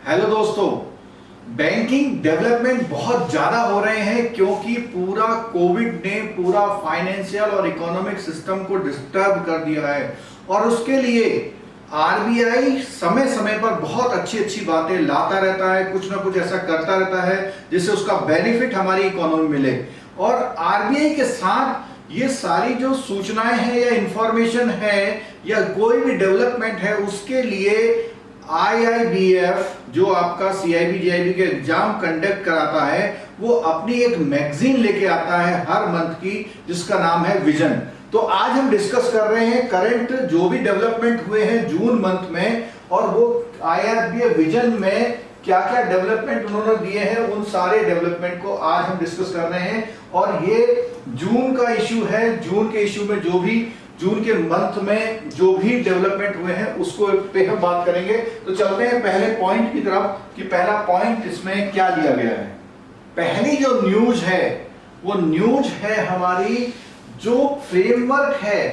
Hello दोस्तों, banking development बहुत ज्यादा हो रहे हैं क्योंकि पूरा कोविड ने पूरा फाइनेंशियल और इकोनॉमिक सिस्टम को डिस्टर्ब कर दिया है और उसके लिए आरबीआई समय समय पर बहुत अच्छी अच्छी बातें लाता रहता है, कुछ ना कुछ ऐसा करता रहता है जिससे उसका बेनिफिट हमारी इकोनॉमी मिले। और आरबीआई के साथ ये सारी जो सूचनाएं हैं या इंफॉर्मेशन है या कोई भी डेवलपमेंट है उसके लिए आईआईबीएफ जो आपका सीआईबी जीआईबी के एग्जाम कंडक्ट कराता है वो अपनी एक मैगजीन लेके आता है हर मंथ की जिसका नाम है विजन। तो आज हम डिस्कस कर रहे हैं करंट जो भी डेवलपमेंट हुए हैं जून मंथ में और वो आईआईबीएफ विजन में क्या क्या डेवलपमेंट उन्होंने दिए हैं, उन सारे डेवलपमेंट को आज हम डिस्कस कर रहे हैं। और ये जून का इश्यू है, जून के इश्यू में जो भी जून के मंथ में जो भी डेवलपमेंट हुए हैं उसको पे हम बात करेंगे। तो चलते हैं पहले पॉइंट की तरफ कि पहला पॉइंट इसमें क्या लिया गया है। पहली जो न्यूज है वो न्यूज है हमारी जो फ्रेमवर्क है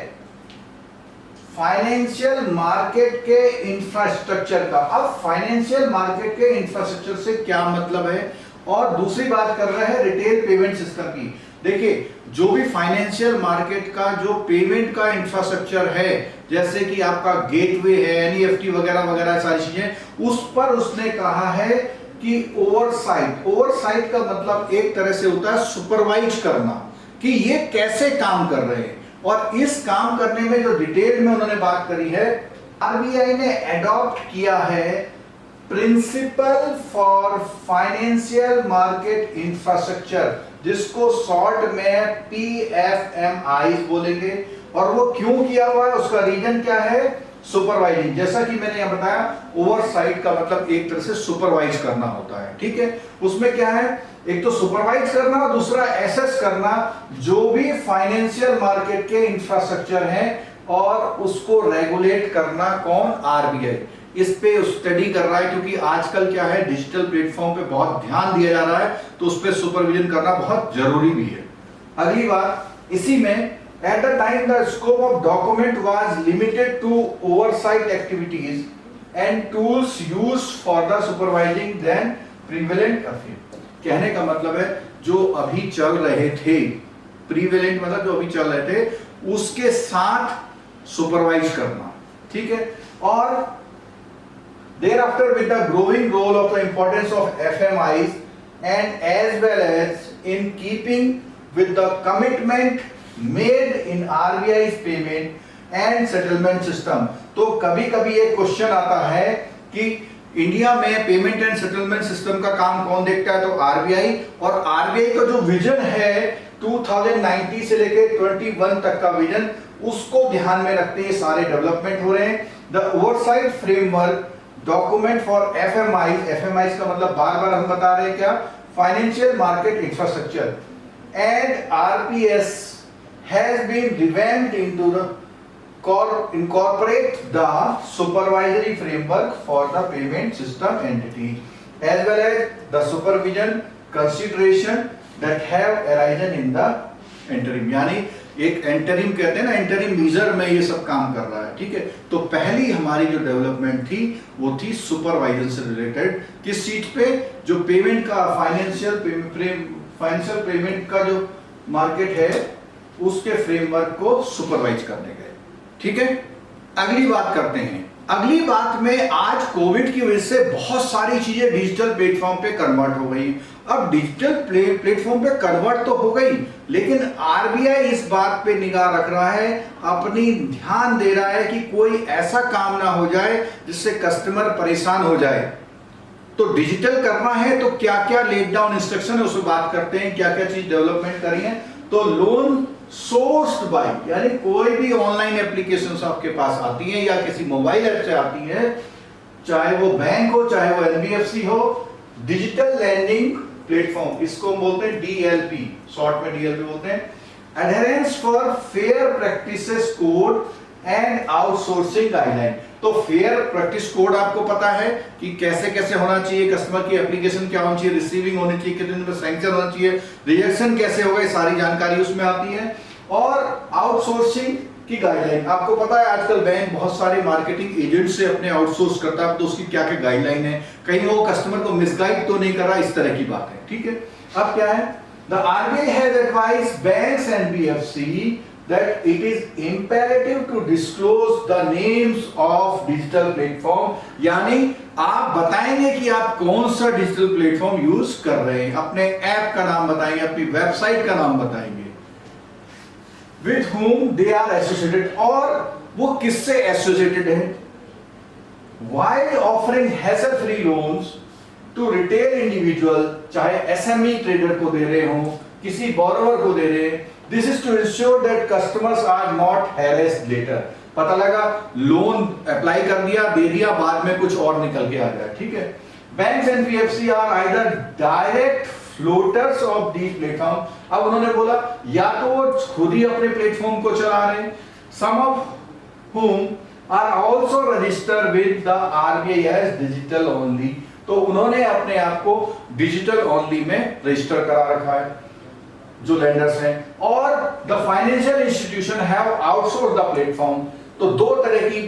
फाइनेंशियल मार्केट के इंफ्रास्ट्रक्चर का। अब फाइनेंशियल मार्केट के इंफ्रास्ट्रक्चर से क्या मतलब है, और दूसरी बात कर रहे हैं रिटेल पेमेंट सिस्टम की। देखिए, जो भी फाइनेंशियल मार्केट का जो पेमेंट का इंफ्रास्ट्रक्चर है जैसे कि आपका गेटवे है, एनईएफटी वगैरह वगैरह सारी चीजें, उस पर उसने कहा है कि ओवरसाइट का मतलब एक तरह से होता है सुपरवाइज करना कि ये कैसे काम कर रहे हैं। और इस काम करने में जो डिटेल में उन्होंने बात करी है, आरबीआई ने एडॉप्ट किया है principle for financial market infrastructure जिसको शॉर्ट में पीएफएमआई बोलेंगे। और वो क्यों किया हुआ है, उसका रीजन क्या है, सुपरवाइजिंग। जैसा कि मैंने यहां बताया ओवरसाइट का मतलब एक तरह से सुपरवाइज करना होता है, ठीक है। उसमें क्या है, एक तो सुपरवाइज करना और दूसरा एसेस करना जो भी फाइनेंशियल मार्केट के इंफ्रास्ट्रक्चर हैं और उसको रेगुलेट करना कौन, आरबीआई। इस पे स्टडी कर रहा है क्योंकि आजकल क्या है डिजिटल प्लेटफॉर्म पे बहुत ध्यान दिया जा रहा है तो उस पे सुपरविजन करना बहुत जरूरी भी है। अगली बात इसी में, at the time the scope of document was limited to oversight activities and tools used for the supervising then prevalent affair। कहने का मतलब है जो अभी चल रहे थे, प्रीवेलेंट मतलब जो अभी चल रहे थे उसके साथ सुपरवाइज करना, ठीक है। और thereafter with the growing role of the importance of FMIs and as well as in keeping with the commitment made in RBI's payment and settlement system। तो कभी कभी एक क्वेश्चन आता है कि इंडिया में पेमेंट एंड सेटलमेंट सिस्टम का काम कौन देखता है, तो आरबीआई। और आरबीआई का जो विजन है 2019 से लेके 21 तक का विजन, उसको ध्यान में रखते ये सारे डेवलपमेंट हो रहे हैं। The oversight framework document for FMI का मतलब बार बार हम बता रहे हैं क्या, financial market infrastructure and RPS has been revamped into the incorporate the supervisory framework for the payment system entity as well as the supervision consideration that have arisen in the interim। यानी एक interim कहते हैं ना, interim measure में ये सब काम कर रहा है, ठीक है। तो पहली हमारी जो डेवलपमेंट थी वो थी सुपरवाइजन से रिलेटेड, किस चीज पे, जो पेमेंट का फाइनेंशियल पेमेंट का जो मार्केट है उसके फ्रेमवर्क को सुपरवाइज करने गए, ठीक है। अगली बात करते हैं। अगली बात में आज कोविड की वजह से बहुत सारी चीजें डिजिटल प्लेटफॉर्म पे कन्वर्ट हो गई। अब डिजिटल प्लेटफॉर्म पे कन्वर्ट तो हो गई लेकिन आरबीआई इस बात पे निगाह रख रहा है, अपनी ध्यान दे रहा है कि कोई ऐसा काम ना हो जाए जिससे कस्टमर परेशान हो जाए। तो डिजिटल करना है तो क्या क्या लेट डाउन इंस्ट्रक्शन है उसमें बात करते हैं, क्या क्या चीज डेवलपमेंट करी है। तो लोन सोर्स्ड बाय, यानी कोई भी ऑनलाइन एप्लीकेशंस आपके पास आती है या किसी मोबाइल ऐप से आती है, चाहे वो बैंक हो चाहे वो एनबीएफसी हो, डिजिटल लैंडिंग प्लेटफॉर्म, इसको हम बोलते हैं डीएलपी, शॉर्ट में डीएलपी बोलते हैं, adherence for fair practices code and outsourcing guideline. तो फेयर प्रैक्टिस कोड आपको पता है कि कैसे कैसे होना चाहिए, कस्टमर की एप्लीकेशन क्या होनी चाहिए, रिसीविंग होनी चाहिए, कितने दिन में सैंक्शन होना चाहिए, रिजेक्शन कैसे होगा, ये सारी जानकारी उसमें आती है। और आउटसोर्सिंग की गाइडलाइन। आपको पता है आजकल बैंक बहुत सारे मार्केटिंग एजेंट से अपने आउटसोर्स करता है, तो उसकी क्या क्या गाइडलाइन है, कहीं वो कस्टमर को मिसगाइड तो नहीं कर रहा, इस तरह की बात है। ठीक है, अब क्या है, the RBI has advised banks and NBFC that it is imperative to disclose the names of digital platform, यानी आप बताएंगे कि आप कौन सा डिजिटल प्लेटफॉर्म यूज कर रहे हैं, अपने ऐप का नाम बताएंगे, अपनी वेबसाइट का नाम बताएंगे, with whom they are associated, और वो किससे एसोसिएटेड है, while offering hassle-free loans to retail individual, चाहे एसएमई ट्रेडर को दे रहे हो, किसी बोरोवर को दे रहे हैं, this is to ensure that customers are not harassed later। पता लगा लोन अप्लाई कर दिया, दे दिया, बाद में कुछ और निकल के आ जाए। ठीक है, banks and NBFC are either direct floaters of the platform. अब उन्होंने बोला या तो वो खुद ही अपने प्लेटफॉर्म को चला रहे हैं, सम of whom are also registered with the RBI as digital only, तो उन्होंने अपने आप को डिजिटल ओनली में रजिस्टर करा रखा है जो लेंडर्स हैं, और the financial institution have outsource the platform. तो दो तरह की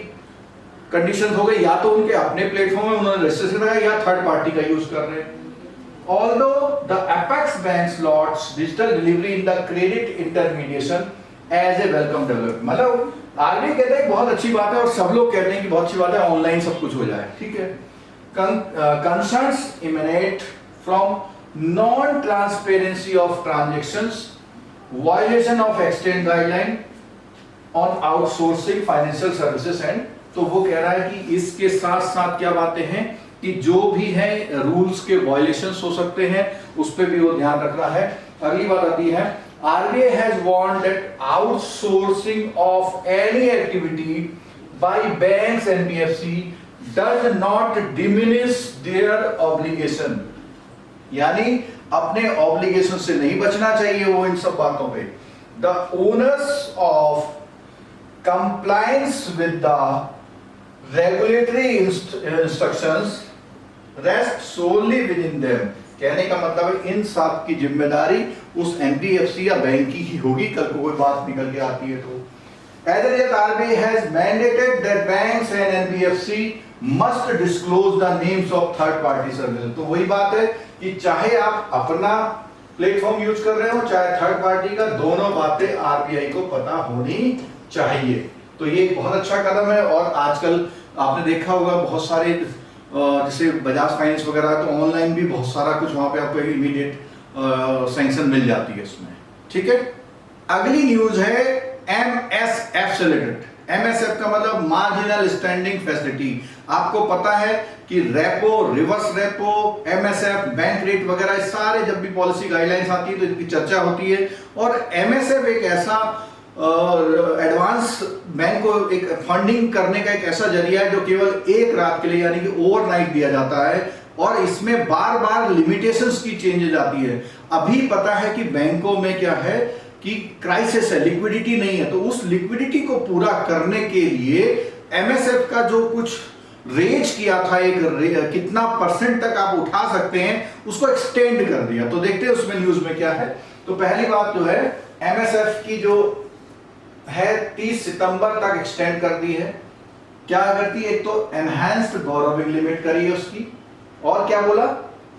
कंडीशंस हो गई, या तो उनके अपने प्लेटफॉर्म में उन्होंने रजिस्ट्रेशन कराया या थर्ड पार्टी का यूज कर रहे हैं। Although the apex banks lots digital delivery in the credit intermediation as a welcome development, मतलब आरबीआई कहते हैं बहुत अच्छी बात है और सब लोग कहते हैं कि बहुत अच्छी बात है, ऑनलाइन सब कुछ हो जाए। ठीक है, concerns emanate from non-transparency of transactions, violation of exchange guideline on outsourcing financial services and, तो वो कह रहा है कि इसके साथ साथ क्या बातें हैं कि जो भी है रूल्स के वायलेशंस हो सकते हैं, उस पे भी वो ध्यान रख रहा है। अगली बात आती है, RBI has warned that outsourcing of any activity by banks and NBFC does not diminish their obligation, यानी अपने ऑब्लिगेशन से नहीं बचना चाहिए वो इन सब बातों पे। The onus of compliance with the regulatory instructions rest solely within them, कहने का मतलब है इन सब की जिम्मेदारी उस एनबीएफसी या बैंक की ही होगी, कल को कोई बात निकल के आती है तो। As a result, RBI has mandated that banks and NBFC must disclose the names of third party services। तो वही बात है कि चाहे आप अपना प्लेटफॉर्म यूज कर रहे हो चाहे थर्ड पार्टी का, दोनों बातें आरबीआई को पता होनी चाहिए। तो ये एक बहुत अच्छा कदम है, और आजकल आपने देखा होगा बहुत सारे जैसे बजाज फाइनेंस वगैरह, तो ऑनलाइन भी बहुत सारा कुछ वहां पे आपको इमीडिएट सैंक्शन मिल जाती है इसमें। ठीक है, अगली न्यूज है एमएसएफ से रिलेटेड। एमएसएफ का मतलब मार्जिनल स्टैंडिंग फैसिलिटी। आपको पता है कि repo, reverse repo, MSF, bank rate वगैरह सारे जब भी पॉलिसी गाइडलाइंस आती है तो इनकी चर्चा होती है, और एमएसएफ एक ऐसा एडवांस बैंक को एक फंडिंग करने का एक ऐसा जरिया है जो केवल एक रात के लिए यानी कि ओवरनाइट दिया जाता है, और इसमें बार बार लिमिटेशंस की चेंजेस आती है। अभी पता है कि बैंकों में क्या है कि क्राइसिस है, लिक्विडिटी नहीं है, तो उस लिक्विडिटी को पूरा करने के लिए एमएसएफ का जो कुछ रेंज किया था, एक कितना परसेंट तक आप उठा सकते हैं, उसको एक्सटेंड कर दिया। तो देखते हैं उसमें न्यूज में क्या है। तो पहली बात जो है एमएसएफ की जो है 30 सितंबर तक एक्सटेंड कर दी है। क्या करती है, एक तो एनहांस्ड बोरोविंग लिमिट करी है उसकी, और क्या बोला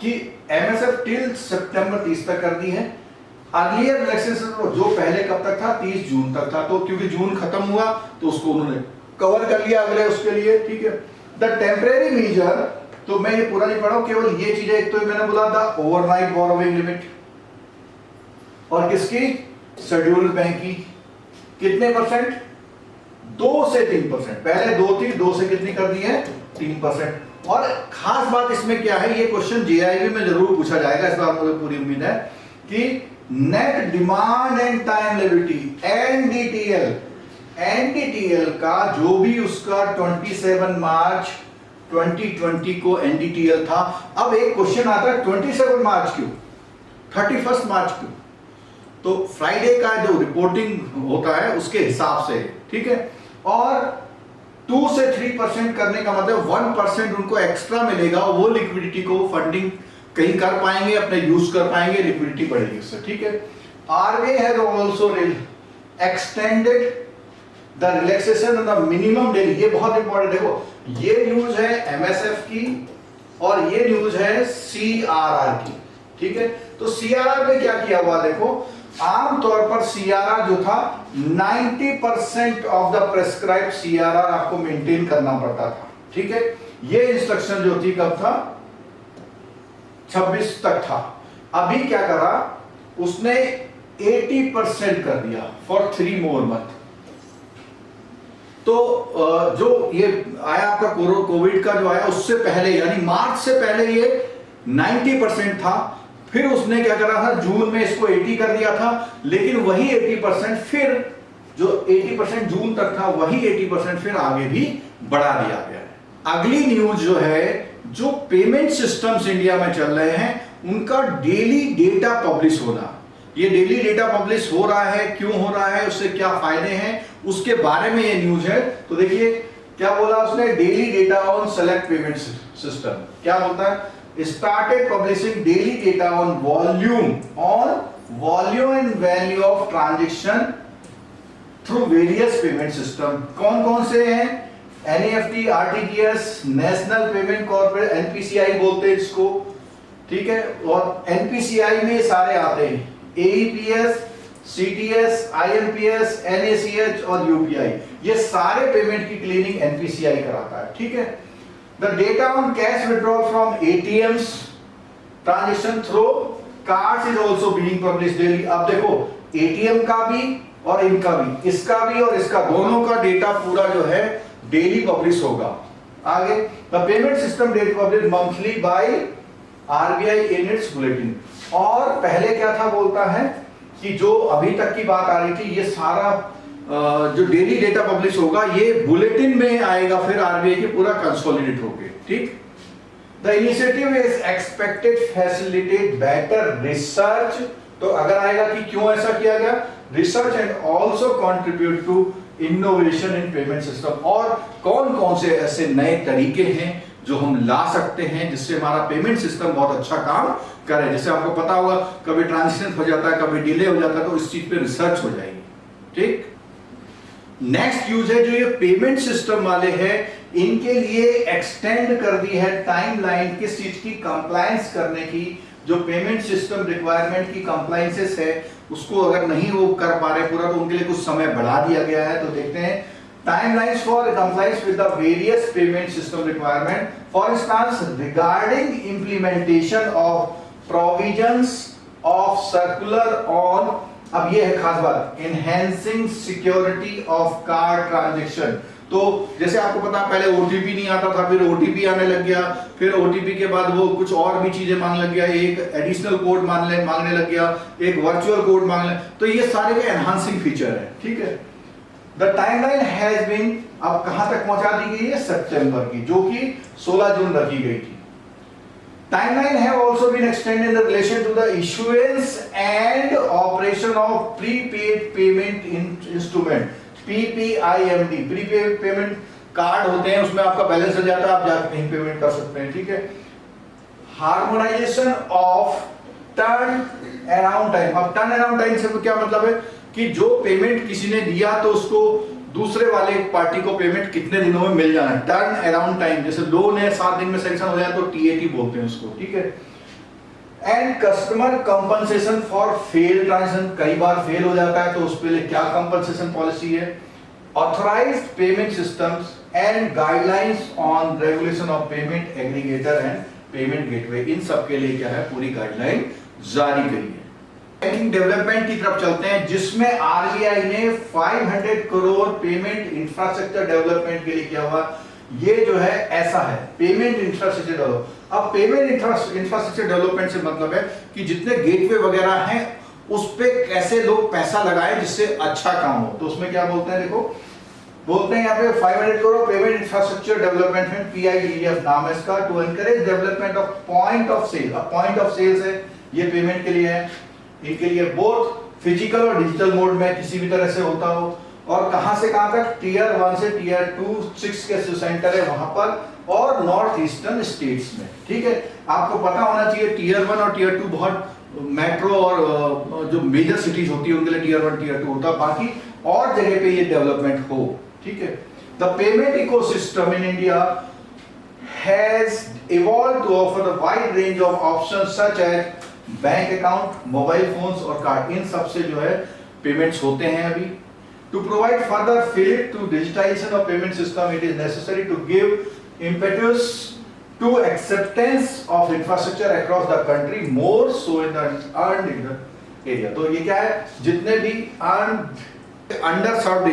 कि एमएसएफ टिल सितंबर 30 तक कर दी है। अर्लियर रिलैक्सेशन जो पहले कब तक था, 30 जून तक था, तो क्योंकि जून खत्म हुआ तो उसको उन्होंने कवर कर लिया अगले उसके लिए। ठीक है, द टेम्परेरी मेजर, तो मैं ये पूरा नहीं पढ़ा हूं, केवल ये चीजें, एक तो मैंने बोला था ओवरनाइट बोरोविंग लिमिट, और किसकी, शेड्यूल्ड बैंक की, कितने परसेंट, 2 से 3%, पहले 2 थी, 2 से कितनी कर दी है, 3%। और खास बात इसमें क्या है, ये क्वेश्चन जेआईबी में जरूर पूछा जाएगा, इस बार मुझे पूरी उम्मीद है कि net demand and time liability NDTL का जो भी उसका 27 मार्च 2020 को एनडीटीएल था। अब एक क्वेश्चन आता है 27 मार्च क्यों, 31 मार्च क्यों, तो फ्राइडे का जो रिपोर्टिंग होता है उसके हिसाब से। ठीक है, और 2 से 3% करने का मतलब 1% उनको एक्स्ट्रा मिलेगा, वो लिक्विडिटी को फंडिंग कहीं कर पाएंगे, अपने यूज कर पाएंगे, लिक्विडिटी बढ़ेगी उससे। ठीक है, RBI has also extended the relaxation of the minimum daily, ये बहुत इंपॉर्टेंट, देखो ये न्यूज है एमएसएफ की और ये न्यूज है सीआरआर की, ठीक है। तो सीआरआर में क्या किया हुआ देखो, आमतौर पर सीआरआर जो था 90% ऑफ द प्रेस्क्राइब्ड सीआरआर आपको मेंटेन करना पड़ता था, ठीक है। ये इंस्ट्रक्शन जो थी कब था, 26 तक था। अभी क्या करा उसने 80% कर दिया फॉर 3 मोर मंथ। तो जो ये आया आपका कोविड का जो आया उससे पहले यानी मार्च से पहले ये 90% था, फिर उसने क्या करा था जून में इसको 80 कर दिया था, लेकिन वही 80% फिर जो 80% जून तक था वही 80% फिर आगे भी बढ़ा दिया गया है। अगली न्यूज जो है, जो पेमेंट सिस्टम्स इंडिया में चल रहे हैं उनका डेली डेटा पब्लिश होना, ये डेली डेटा पब्लिश हो रहा है, क्यों हो रहा है, उससे क्या फायदे हैं, उसके बारे में ये न्यूज है। तो देखिए क्या बोला उसने, daily data on select payment system, क्या बोलता है, started publishing daily data on volume and value of transaction through various payment system. कौन कौन से हैं, NEFT, RTGS, national payment corporate, NPCI बोलते हैं इसको, ठीक है। और एनपीसीआई में सारे आते हैं, एईपीएस, सीटीएस, आईएमपीएस, एनएसीएच और यूपीआई, ये सारे पेमेंट की क्लीनिंग एनपीसीआई कराता है, ठीक है। The data on cash withdrawal from ATMs transaction through cards is also being published daily. अब देखो एटीएम का भी और इनका भी, इसका भी और इसका, दोनों का डेटा पूरा जो है डेली पब्लिश होगा। आगे, the payment system data publish monthly by RBI in its bulletin. और पहले क्या था बोलता है कि जो अभी तक की बात आ रही थी, ये सारा जो डेली डेटा पब्लिश होगा ये बुलेटिन में आएगा, फिर आरबीआई के पूरा कंसोलिडेट होके, ठीक। The initiative is expected facilitate better research. तो अगर आएगा कि क्यों ऐसा किया गया, research and also contribute to innovation in payment system. और कौन कौन से ऐसे नए तरीके हैं जो हम ला सकते हैं जिससे हमारा पेमेंट सिस्टम बहुत अच्छा काम करे। जैसे आपको पता होगा कभी ट्रांजेक्शन हो जाता है, कभी डिले हो जाता है, तो इस चीज पे रिसर्च हो जाएगी, ठीक। नेक्स्ट यूज है जो ये पेमेंट सिस्टम वाले हैं, इनके लिए एक्सटेंड कर दी है टाइमलाइन किस चीज की, कंप्लायंस करने की। जो पेमेंट सिस्टम रिक्वायरमेंट की कंप्लायंसेस है उसको अगर नहीं वो कर पा रहे पूरा, तो उनके लिए कुछ समय बढ़ा दिया गया है। तो देखते हैं timelines for compliance with the various payment system requirement, for instance regarding implementation of provisions of circular on, अब ये है खास बात, enhancing security of card transaction। तो जैसे आपको पता पहले ओटीपी नहीं आता था, फिर ओटीपी आने लग गया, फिर ओटीपी के बाद वो कुछ और भी चीजें मांगने लग गया, एक एडिशनल कोड मांगने लग गया, एक वर्चुअल कोड मांगने, तो ये सारे के एनहांसिंग फीचर है, ठीक है। द टाइमलाइन हैज बीन, अब कहां तक पहुंचा दी गई है, सितंबर की, जो कि 16 जून रखी गई थी। Timeline have also been extended in relation to the issuance and operation of prepaid payment instrument, PPIMD. Prepaid payment card होते हैं, उसमें आपका बैलेंस हो जाता है, आप जाकर कहीं पेमेंट कर सकते हैं, ठीक है। Harmonisation of turn around time. अब टर्न अराउंड टाइम से क्या मतलब है कि जो पेमेंट किसी ने दिया तो उसको दूसरे वाले पार्टी को पेमेंट कितने दिनों में मिल जाना है। टर्न अराउंड टाइम, जैसे लोन है 7 दिन में सैंक्शन हो जाए तो टीएटी बोलते हैं उसको, ठीक है। And customer compensation for fail transaction, कई बार फेल हो जाता है तो उस पे क्या कंपनसेशन पॉलिसी है। Authorised payment systems and guidelines on regulation of payment aggregator and payment gateway, इन सब के लिए क्या है पूरी गाइडलाइन जारी करी है। बैंकिंग डेवलपमेंट की तरफ चलते हैं, जिसमें आरबीआई ने 500 करोड़ पेमेंट इंफ्रास्ट्रक्चर डेवलपमेंट के लिए किया हुआ। ये जो है ऐसा है पेमेंट इंफ्रास्ट्रक्चर डेवलप। अब पेमेंट इंफ्रास्ट्रक्चर डेवलपमेंट से मतलब है कि जितने गेटवे वगैरह हैं उस पे कैसे लोग पैसा लगाएं जिससे अच्छा काम हो। तो उसमें क्या बोलते हैं, देखो बोलते हैं यहाँ पे 500 करोड़ पेमेंट इंफ्रास्ट्रक्चर डेवलपमेंट में, पीआईडीएफ नाम है इसका, to encourage development of point of sale. अब पॉइंट ऑफ सेल है ये पेमेंट के लिए है, इनके लिए बोथ फिजिकल और डिजिटल मोड में किसी भी तरह से होता हो। और कहां से कहां तक, टीयर 1 से टीयर 2 6 के जो सेंटर है वहां पर, और नॉर्थ ईस्टर्न स्टेट्स में, ठीक है। आपको पता होना चाहिए टीयर 1 और टीयर 2 बहुत मेट्रो और जो मेजर सिटीज होती है उनके लिए टीयर 1 टीयर 2 होता है। बाकी और जगह पे ये डेवलपमेंट हो, ठीक है। The payment ecosystem in India has evolved to offer a wide range of options such as bank account, mobile phones और कार्ड, इन सबसे जो है पेमेंट्स होते हैं अभी। To provide further fill to digitization of payment system, it is necessary to give impetus to acceptance of infrastructure across the country, more so in the earned area। तो ये क्या है, जितने भी अंडर सर्व्ड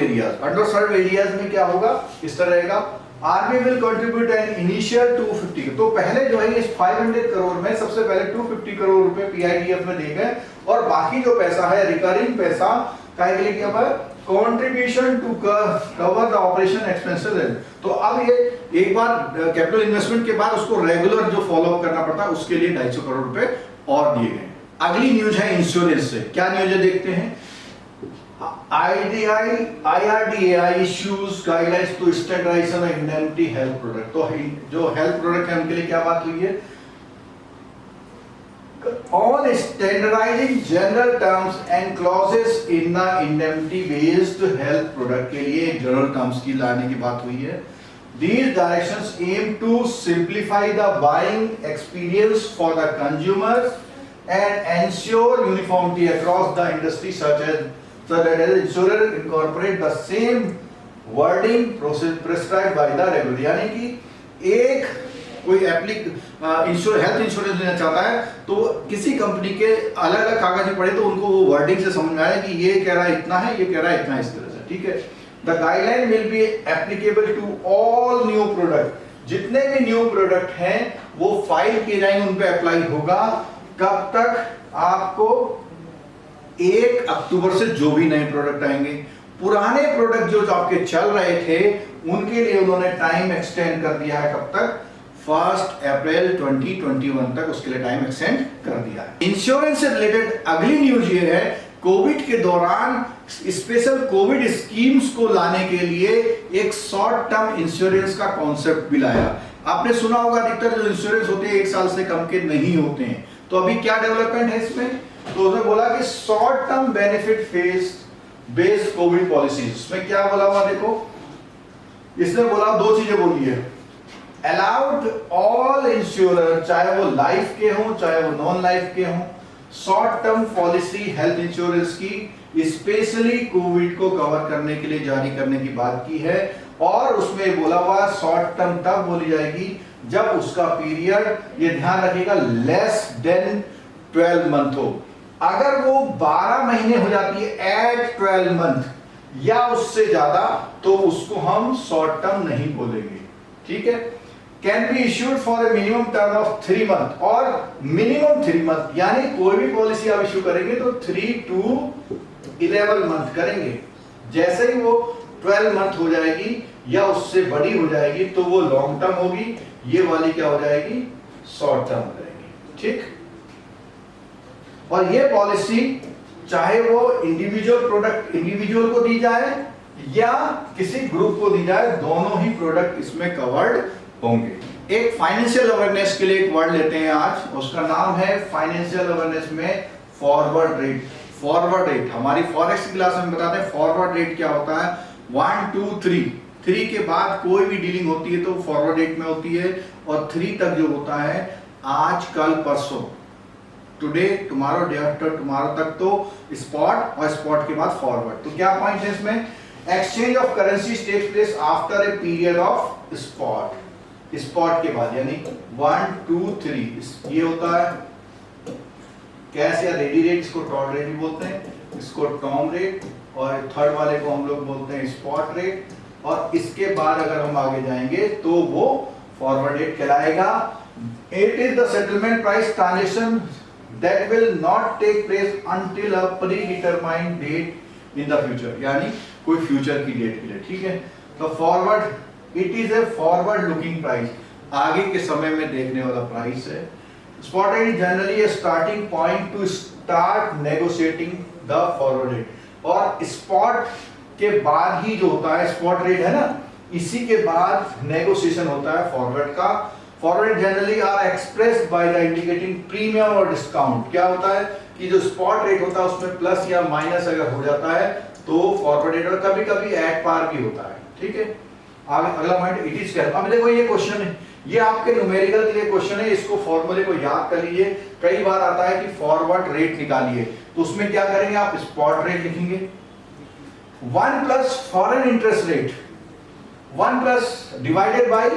एरियाज में क्या होगा, इस तरह रहेगा। RBI will contribute an initial 250, तो पहले जो है इस 500 करोड़ में सबसे पहले 250 करोड़ रुपए पीआईडीएफ में देंगे, और बाकी जो पैसा है रिकरिंग पैसा काहे के लिए क्या है, contribution to cover the operation expenses. तो अब ये एक बार कैपिटल इन्वेस्टमेंट के बाद उसको रेगुलर जो फॉलो अप करना पड़ता है, उसके लिए 250 करोड़ रुपए और दिए गए। अगली न्यूज है इंश्योरेंस से, क्या न्यूज है देखते हैं। IRDAI issues guidelines to standardization of indemnity health product। तो जो हेल्थ प्रोडक्ट है उनके लिए क्या बात हुई है, on standardizing general terms and clauses in the indemnity based health product के लिए जनरल टर्म्स की लाने की बात हुई है। These directions aim to simplify the buying experience for the consumers and ensure uniformity across the industry such that as insurer incorporate the same wording process prescribed by the regulator। यानी कि एक कोई हेल्थ इंश्योरेंस लेना चाहता है तो किसी company के अलग अलग कागज पढ़े तो उनको वो वर्डिंग से समझ में आए कि ये कह रहा है इतना है, ये कह रहा है इतना, इस तरह से, ठीक है। The guideline will be applicable to all new product, जितने भी न्यू प्रोडक्ट हैं वो फाइल किए जाएंगे, उन पे अप्लाई होगा। कब तक, आपको 1 अक्टूबर से जो भी नए प्रोडक्ट आएंगे, पुराने प्रोडक्ट जो आपके चल रहे थे उनके लिए उन्होंने टाइम एक्सटेंड कर दिया है, कब तक, 1 अप्रैल 2021 तक उसके लिए टाइम एक्सटेंड कर दिया है। इंश्योरेंस से रिलेटेड अगली न्यूज ये है, कोविड के दौरान स्पेशल कोविड स्कीम्स को लाने के लिए एक शॉर्ट टर्म इंश्योरेंस का कॉन्सेप्ट भी लाया। आपने सुना होगा अधिकतर जो इंश्योरेंस होते हैं 1 साल से कम के नहीं होते हैं, तो अभी क्या डेवलपमेंट है इसमें, तो उसने बोला कि short term benefit face based Covid policies. इसमें क्या बोला हुआ देखो, इसने बोला 2 चीजें बोली है, अलाउड ऑल इंश्योरर, चाहे वो लाइफ के हों चाहे वो नॉन लाइफ के हों, short term policy health insurance की स्पेशली कोविड को कवर करने के लिए जारी करने की बात की है। और उसमें बोला हुआ शॉर्ट टर्म तब बोली जाएगी जब उसका पीरियड, ये ध्यान रखिएगा, लेस देन 12 मंथ हो। अगर वो 12 महीने हो जाती है एट 12 मंथ या उससे ज्यादा, तो उसको हम शॉर्ट टर्म नहीं बोलेंगे, ठीक है। Can be issued for a minimum term of 3 month, और मिनिमम 3 मंथ, यानी कोई भी पॉलिसी आप इश्यू करेंगे तो 3 to 11 मंथ करेंगे। जैसे ही वो 12 मंथ हो जाएगी या उससे बड़ी हो जाएगी तो वो लॉन्ग टर्म होगी, ये वाली क्या हो जाएगी, शॉर्ट टर्म हो जाएगी, ठीक। और ये पॉलिसी चाहे वो इंडिविजुअल प्रोडक्ट इंडिविजुअल को दी जाए या किसी ग्रुप को दी जाए, दोनों ही प्रोडक्ट इसमें कवर्ड होंगे। एक फाइनेंशियल अवेयरनेस के लिए एक वर्ड लेते हैं आज, उसका नाम है फाइनेंशियल अवेयरनेस में फॉरवर्ड रेट। फॉरवर्ड रेट हमारी फॉरेक्स क्लास में बताते हैं फॉरवर्ड रेट क्या होता है। 1 2 3 के बाद कोई भी डीलिंग होती है तो फॉरवर्ड रेट में होती है, और 3 तक जो होता है आज कल परसों, today tomorrow day after tomorrow तक तो स्पॉट, और स्पॉट के बाद फॉरवर्ड। तो क्या पॉइंट है इसमें, exchange of currency takes place after a period of spot, spot के बाद, यानी 1 2 3 ये होता है कैश या रेडी रेट, इसको टॉड रेट भी बोलते हैं, इसको टॉम रेट, और थर्ड वाले को हम लोग बोलते हैं स्पॉट रेट, और इसके बाद अगर हम आगे जाएंगे तो वो फॉरवर्ड रेट कहलाएगा। It is the settlement price transaction that will not take place until a predetermined date in the future, यानी कोई फ्यूचर की डेट के लिए, ठीक है। तो forward, it is a forward looking price, आगे के समय में देखने वाला प्राइस है। Spot rate generally A starting point two start negotiating the forward rate, और स्पॉट के बाद ही जो होता है स्पॉट रेट है ना, इसी के बाद नेगोशिएशन होता है फॉरवर्ड का। Forward generally are expressed by the indicating premium और डिस्काउंट। क्या होता है कि जो स्पॉट रेट होता है उसमें प्लस या माइनस अगर हो जाता है तो फॉरवर्ड रेट और कभी कभी एट पार भी होता है, ठीक है। आगे अगला पॉइंट इट इज अब देखो ये क्वेश्चन है, ये आपके न्यूमेरिकल के लिए क्वेश्चन है, इसको फॉर्मूले को याद कर लीजिए। कई बार आता है कि फॉरवर्ड रेट निकालिए, तो उसमें क्या करेंगे आप स्पॉट रेट लिखेंगे, 1 plus foreign interest rate, 1 plus divided by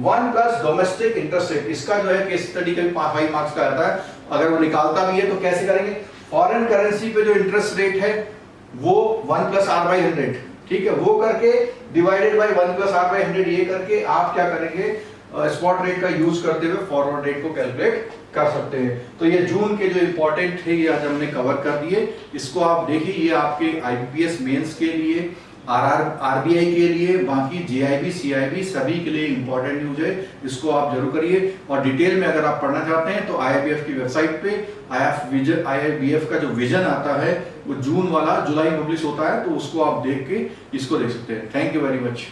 1 plus domestic interest rate. इसका जो है केस स्टडी का 5 मार्क्स का आता है, अगर वो निकालता भी है तो कैसे करेंगे, फॉरेन करेंसी पे जो इंटरेस्ट रेट है वो 1 प्लस आर बाई 100, ठीक है, वो करके divided by 1 plus R by 100 ये करके आप क्या करेंगे, स्पॉट रेट का यूज करते हुए फॉरवर्ड रेट को कैलकुलेट कर सकते हैं। तो ये जून के जो इंपॉर्टेंट थे ये आज हमने कवर कर दिए। इसको आप देखिए, ये आपके आईबीपीएस मेंस के लिए, आरबीआई के लिए, बाकी जेआईबी सीआईबी सभी के लिए इंपॉर्टेंट न्यूज है, इसको आप जरूर करिए। और डिटेल में अगर आप पढ़ना चाहते हैं तो आईआईबीएफ की वेबसाइट पे आईआईबीएफ का जो विजन आता है वो जून वाला जुलाई में पब्लिश होता है, तो उसको आप देख के इसको देख सकते हैं। Thank you very much.